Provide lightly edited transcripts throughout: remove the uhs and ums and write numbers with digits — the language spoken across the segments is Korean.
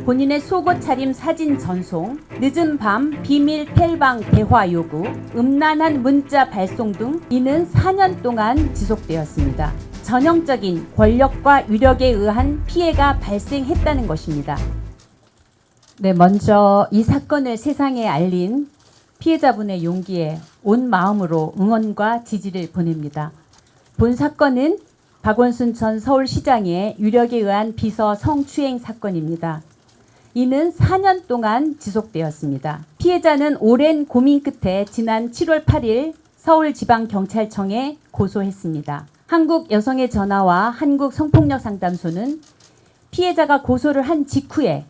본인의 속옷 차림 사진 전송, 늦은 밤 비밀 텔방 대화 요구, 음란한 문자 발송 등 이는 4년 동안 지속되었습니다. 전형적인 권력과 위력에 의한 피해가 발생했다는 것입니다. 네, 먼저 이 사건을 세상에 알린 피해자분의 용기에 온 마음으로 응원과 지지를 보냅니다. 본 사건은 박원순 전 서울시장의 유력에 의한 비서 성추행 사건입니다. 이는 4년 동안 지속되었습니다. 피해자는 오랜 고민 끝에 지난 7월 8일 서울지방경찰청에 고소했습니다. 한국여성의 전화와 한국성폭력상담소는 피해자가 고소를 한 직후에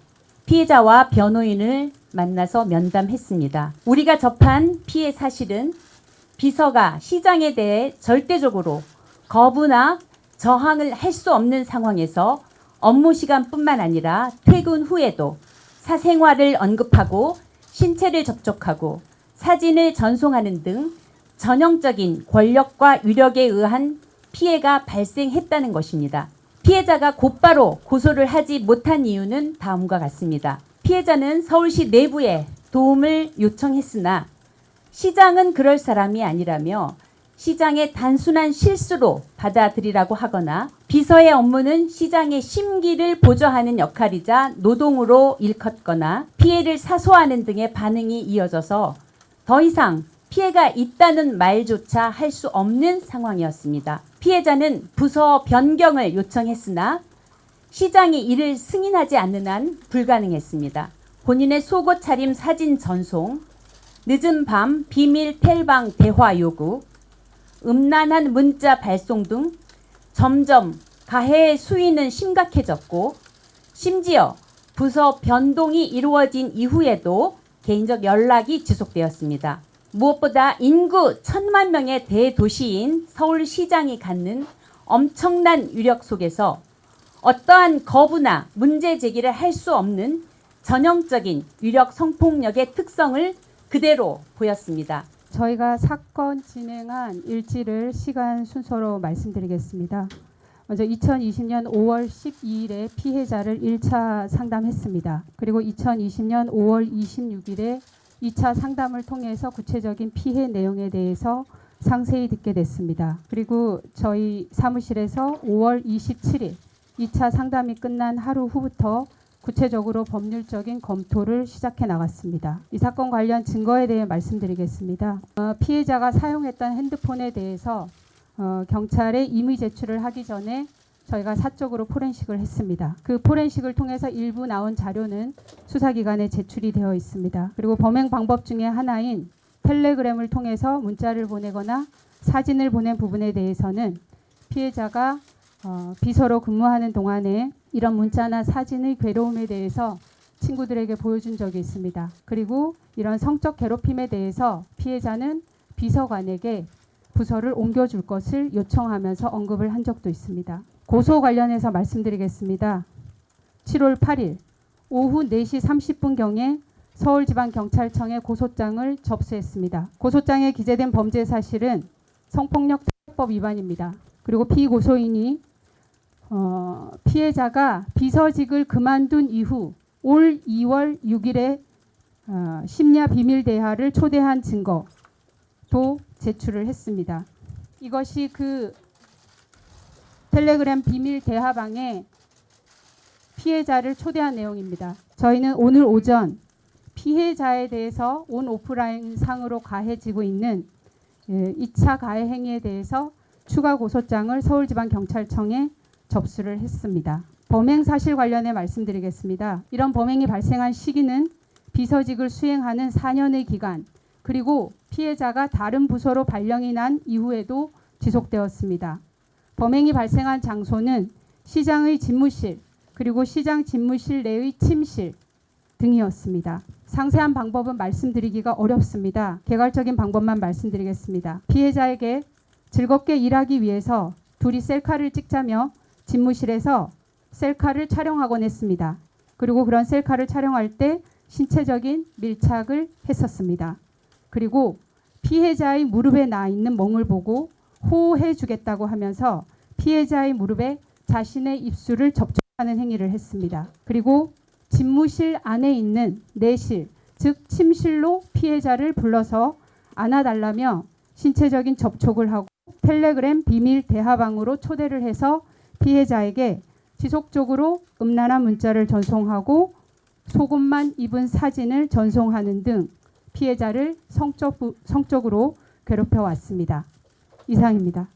피해자와 변호인을 만나서 면담했습니다. 우리가 접한 피해 사실은 비서가 시장에 대해 절대적으로 거부나 저항을 할 수 없는 상황에서 업무 시간뿐만 아니라 퇴근 후에도 사생활을 언급하고 신체를 접촉하고 사진을 전송하는 등 전형적인 권력과 위력에 의한 피해가 발생했다는 것입니다. 피해자가 곧바로 고소를 하지 못한 이유는 다음과 같습니다. 피해자는 서울시 내부에 도움을 요청했으나 시장은 그럴 사람이 아니라며 시장의 단순한 실수로 받아들이라고 하거나 비서의 업무는 시장의 심기를 보좌하는 역할이자 노동으로 일컫거나 피해를 사소하는 등의 반응이 이어져서 더 이상 피해가 있다는 말조차 할 수 없는 상황이었습니다. 피해자는 부서 변경을 요청했으나 시장이 이를 승인하지 않는 한 불가능했습니다. 본인의 속옷 차림 사진 전송, 늦은 밤 비밀 텔방 대화 요구, 음란한 문자 발송 등 점점 가해의 수위는 심각해졌고 심지어 부서 변동이 이루어진 이후에도 개인적 연락이 지속되었습니다. 무엇보다 인구 1,000만 명의 대도시인 서울시장이 갖는 엄청난 위력 속에서 어떠한 거부나 문제 제기를 할 수 없는 전형적인 위력 성폭력의 특성을 그대로 보였습니다. 저희가 사건 진행한 일지를 시간 순서로 말씀드리겠습니다. 먼저 2020년 5월 12일에 피해자를 1차 상담했습니다. 그리고 2020년 5월 26일에 2차 상담을 통해서 구체적인 피해 내용에 대해서 상세히 듣게 됐습니다. 그리고 저희 사무실에서 5월 27일 2차 상담이 끝난 하루 후부터 구체적으로 법률적인 검토를 시작해 나갔습니다. 이 사건 관련 증거에 대해 말씀드리겠습니다. 피해자가 사용했던 핸드폰에 대해서 경찰에 임의 제출을 하기 전에 저희가 사적으로 포렌식을 했습니다. 그 포렌식을 통해서 일부 나온 자료는 수사기관에 제출이 되어 있습니다. 그리고 범행 방법 중에 하나인 텔레그램을 통해서 문자를 보내거나 사진을 보낸 부분에 대해서는 피해자가 비서로 근무하는 동안에 이런 문자나 사진의 괴로움에 대해서 친구들에게 보여준 적이 있습니다. 그리고 이런 성적 괴롭힘에 대해서 피해자는 비서관에게 부서를 옮겨줄 것을 요청하면서 언급을 한 적도 있습니다. 고소 관련해서 말씀드리겠습니다. 7월 8일 오후 4시 30분경에 서울지방경찰청에 고소장을 접수했습니다. 고소장에 기재된 범죄 사실은 성폭력 특례법 위반입니다. 그리고 피고소인이 피해자가 비서직을 그만둔 이후 올 2월 6일에 심야 비밀 대화를 초대한 증거도 제출을 했습니다. 이것이 그 텔레그램 비밀 대화방에 피해자를 초대한 내용입니다. 저희는 오늘 오전 피해자에 대해서 온 오프라인 상으로 가해지고 있는 2차 가해 행위에 대해서 추가 고소장을 서울지방경찰청에 접수를 했습니다. 범행 사실 관련해 말씀드리겠습니다. 이런 범행이 발생한 시기는 비서직을 수행하는 4년의 기간, 그리고 피해자가 다른 부서로 발령이 난 이후에도 지속되었습니다. 범행이 발생한 장소는 시장의 집무실, 그리고 시장 집무실 내의 침실 등이었습니다. 상세한 방법은 말씀드리기가 어렵습니다. 개괄적인 방법만 말씀드리겠습니다. 피해자에게 즐겁게 일하기 위해서 둘이 셀카를 찍자며 집무실에서 셀카를 촬영하곤 했습니다. 그리고 그런 셀카를 촬영할 때 신체적인 밀착을 했었습니다. 그리고 피해자의 무릎에 나 있는 멍을 보고 호호해 주겠다고 하면서 피해자의 무릎에 자신의 입술을 접촉하는 행위를 했습니다. 그리고 집무실 안에 있는 내실, 즉 침실로 피해자를 불러서 안아달라며 신체적인 접촉을 하고 텔레그램 비밀 대화방으로 초대를 해서 피해자에게 지속적으로 음란한 문자를 전송하고 속옷만 입은 사진을 전송하는 등 피해자를 성적으로 괴롭혀 왔습니다. 이상입니다.